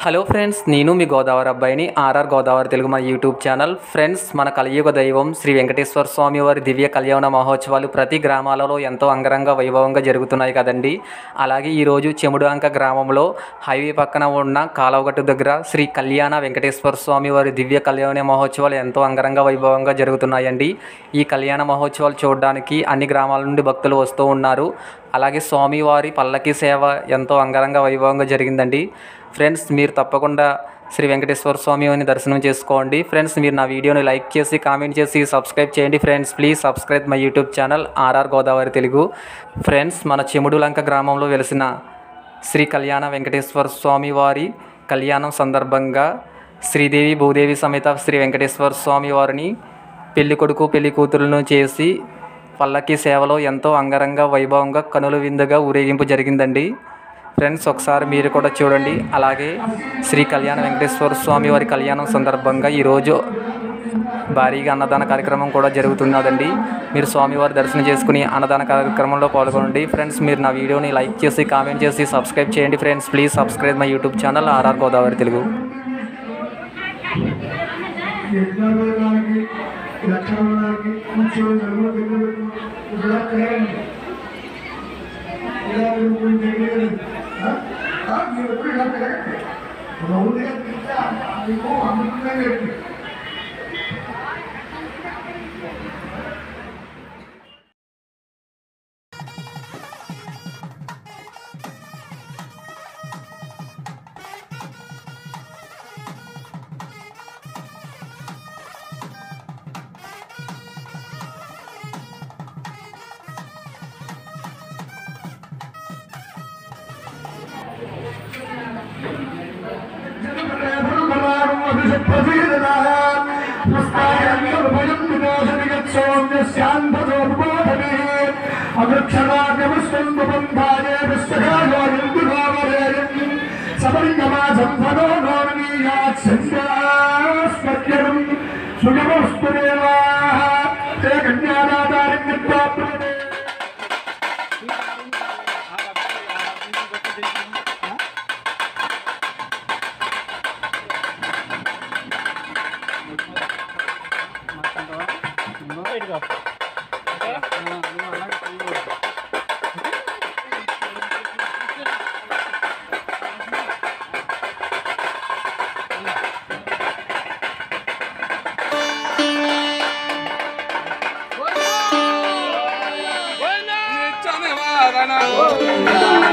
Hello friends, నేను మీ గోదావరి అబ్బాయిని RR Godavari Telugu మా యూట్యూబ్ ఛానల్. ఫ్రెండ్స్, మన కలియుగ దైవం శ్రీ వెంకటేశ్వర స్వామి వారి దివ్య కళ్యాణ మహోత్సవాలు ప్రతి గ్రామాలలో ఎంతో అంగరంగ వైభవంగా జరుగుతున్నాయి కదండి. అలాగే ఈరోజు చెముడుంక గ్రామంలో హైవే పక్కన ఉన్న కాలువగట్టు దగ్గర శ్రీ కళ్యాణ వెంకటేశ్వర స్వామి వారి దివ్య కళ్యాణ మహోత్సవాలు ఎంతో అంగరంగ వైభవంగా జరుగుతున్నాయండి. ఈ కళ్యాణ మహోత్సవాలు చూడడానికి అన్ని గ్రామాల నుండి భక్తులు వస్తూ ఉన్నారు. అలాగే స్వామివారి పల్లకి సేవ ఎంతో అంగరంగ వైభవంగా జరిగిందండి. ఫ్రెండ్స్, మీరు తప్పకుండా శ్రీ వెంకటేశ్వర స్వామిని దర్శనం చేసుకోండి. ఫ్రెండ్స్, మీరు నా వీడియోని లైక్ చేసి కామెంట్ చేసి సబ్స్క్రైబ్ చేయండి. Friends, please subscribe my YouTube channel RR Godavari Telugu. Friends, మన చెముడులంక గ్రామంలో వెలిసిన శ్రీ కళ్యాణ వెంకటేశ్వర స్వామి వారి కళ్యాణం సందర్భంగా శ్రీదేవి భూదేవి సమేత శ్రీ వెంకటేశ్వర స్వామి వారిని పెళ్లి కొడుకు పెళ్లి కూతురులను చేసి పల్లకి సేవలో ఎంతో అంగరంగ వైభవంగా కనుల విందుగా ఊరేగింపు జరిగిందండి. ఫ్రెండ్స్, ఒకసారి మీరు కూడా చూడండి. అలాగే శ్రీ కళ్యాణ వెంకటేశ్వర స్వామి వారి కళ్యాణం సందర్భంగా ఈరోజు భారీగా అన్నదాన కార్యక్రమం కూడా జరుగుతున్నదండి. మీరు స్వామివారి దర్శనం చేసుకుని అన్నదాన కార్యక్రమంలో పాల్గొనండి. ఫ్రెండ్స్, మీరు నా వీడియోని లైక్ చేసి కామెంట్ చేసి సబ్స్క్రైబ్ చేయండి. Friends, please subscribe my YouTube channel RR Godavari Telugu.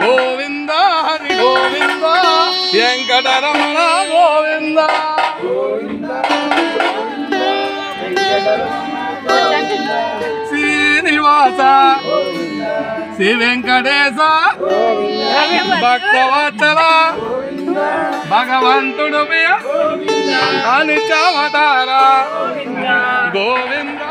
Govinda Hari Govinda Venkataramana Govinda Srinivasa Sri Venkatesha భక్తవత్సల భగవంతుడు అనిచావతార గోవింద.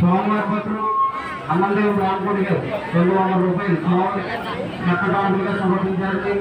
సోమవారి పత్రం అన్నందేవి రామకోడి గారు 200 రూపాయలు స్వామి చక్కడాలుగా సమర్పించారు.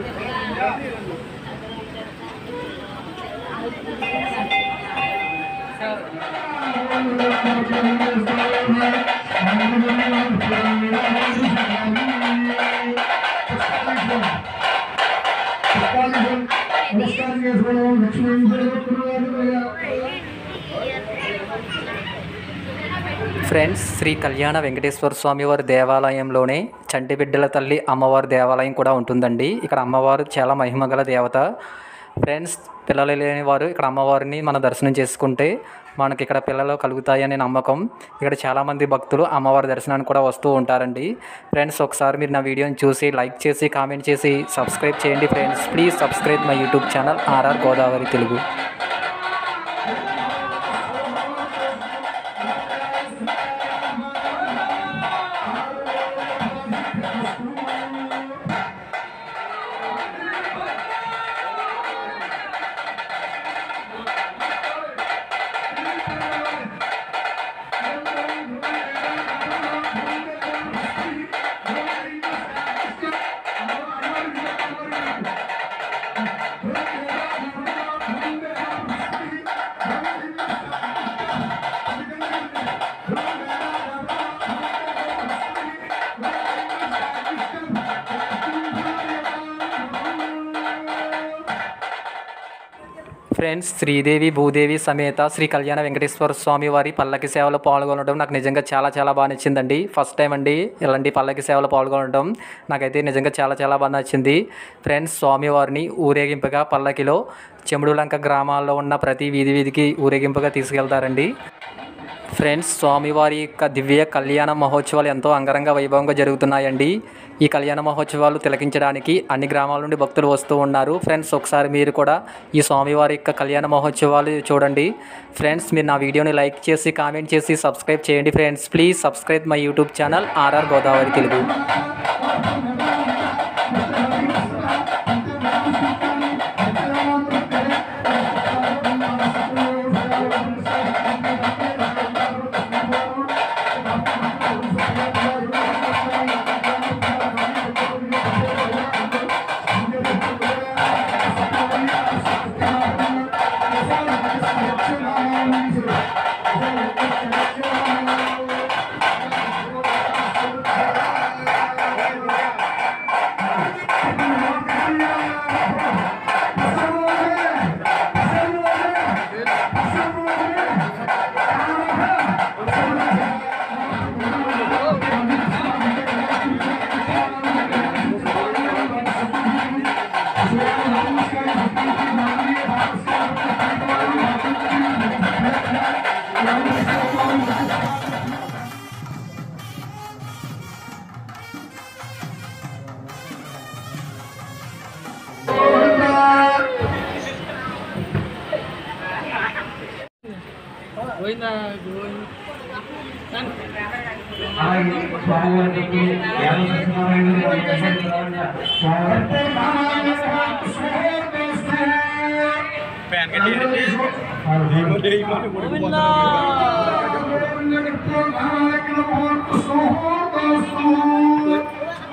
ఫ్రెండ్స్, శ్రీ కళ్యాణ వెంకటేశ్వర స్వామి వారి దేవాలయంలోనే చంటిబిడ్డల తల్లి అమ్మవారి దేవాలయం కూడా ఉంటుందండి. ఇక్కడ అమ్మవారు చాలా మహిమగల దేవత. ఫ్రెండ్స్, పిల్లలు లేని వారు ఇక్కడ అమ్మవారిని మన దర్శనం చేసుకుంటే మనకి ఇక్కడ పిల్లలు కలుగుతాయనే నమ్మకం. ఇక్కడ చాలామంది భక్తులు అమ్మవారి దర్శనానికి కూడా వస్తూ ఉంటారండి. ఫ్రెండ్స్, ఒకసారి మీరు నా వీడియోని చూసి లైక్ చేసి కామెంట్ చేసి సబ్స్క్రైబ్ చేయండి friends. Please subscribe my YouTube channel RR Godavari Telugu. Friends, Sridevi Bhudevi సమేత శ్రీ కళ్యాణ వెంకటేశ్వర స్వామి వారి పల్లకి సేవలో పాల్గొనడం నాకు నిజంగా చాలా బాగా నచ్చిందండి. ఫస్ట్ టైం అండి ఇలాంటి పల్లకి సేవలో పాల్గొనడం. నాకైతే నిజంగా చాలా బాగా నచ్చింది. ఫ్రెండ్స్, స్వామివారిని ఊరేగింపుగా పల్లకిలో చెముడులంక గ్రామాల్లో ఉన్న ప్రతి వీధికి ఊరేగింపుగా తీసుకెళ్తారండి. ఫ్రెండ్స్, స్వామివారి యొక్క దివ్య కళ్యాణ మహోత్సవాలు ఎంతో అంగరంగ వైభవంగా జరుగుతున్నాయండి. ఈ కళ్యాణ మహోత్సవాలు తిలకించడానికి అన్ని గ్రామాల నుండి భక్తులు వస్తూ ఉన్నారు. ఫ్రెండ్స్, ఒకసారి మీరు కూడా ఈ స్వామివారి యొక్క కళ్యాణ మహోత్సవాలు చూడండి. ఫ్రెండ్స్, మీరు నా వీడియోని లైక్ చేసి కామెంట్ చేసి సబ్స్క్రైబ్ చేయండి friends. Please subscribe my YouTube channel RR Godavari Telugu. అలాగే స్వామివారికి యాదవ సత్యనారాయణ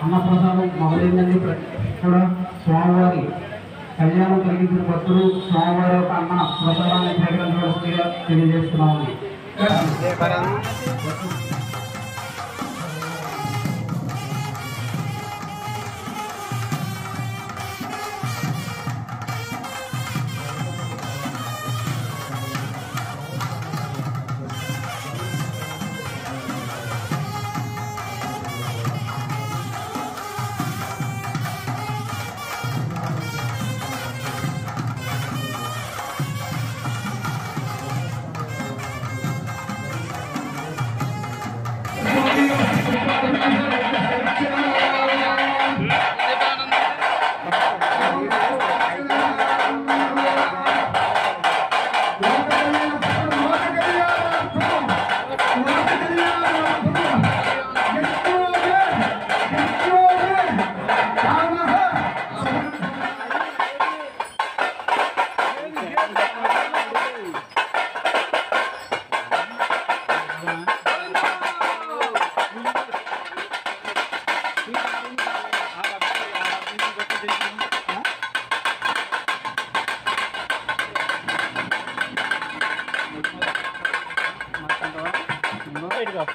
అన్నప్రసాదం మొదలైందని కూడా స్వామివారి కళ్యాణం కలిగించిన భక్తులు స్వామివారి యొక్క అన్న ప్రసాదాన్ని స్వీకరించవలసిందిగా తెలియజేస్తున్నామని. బయటకు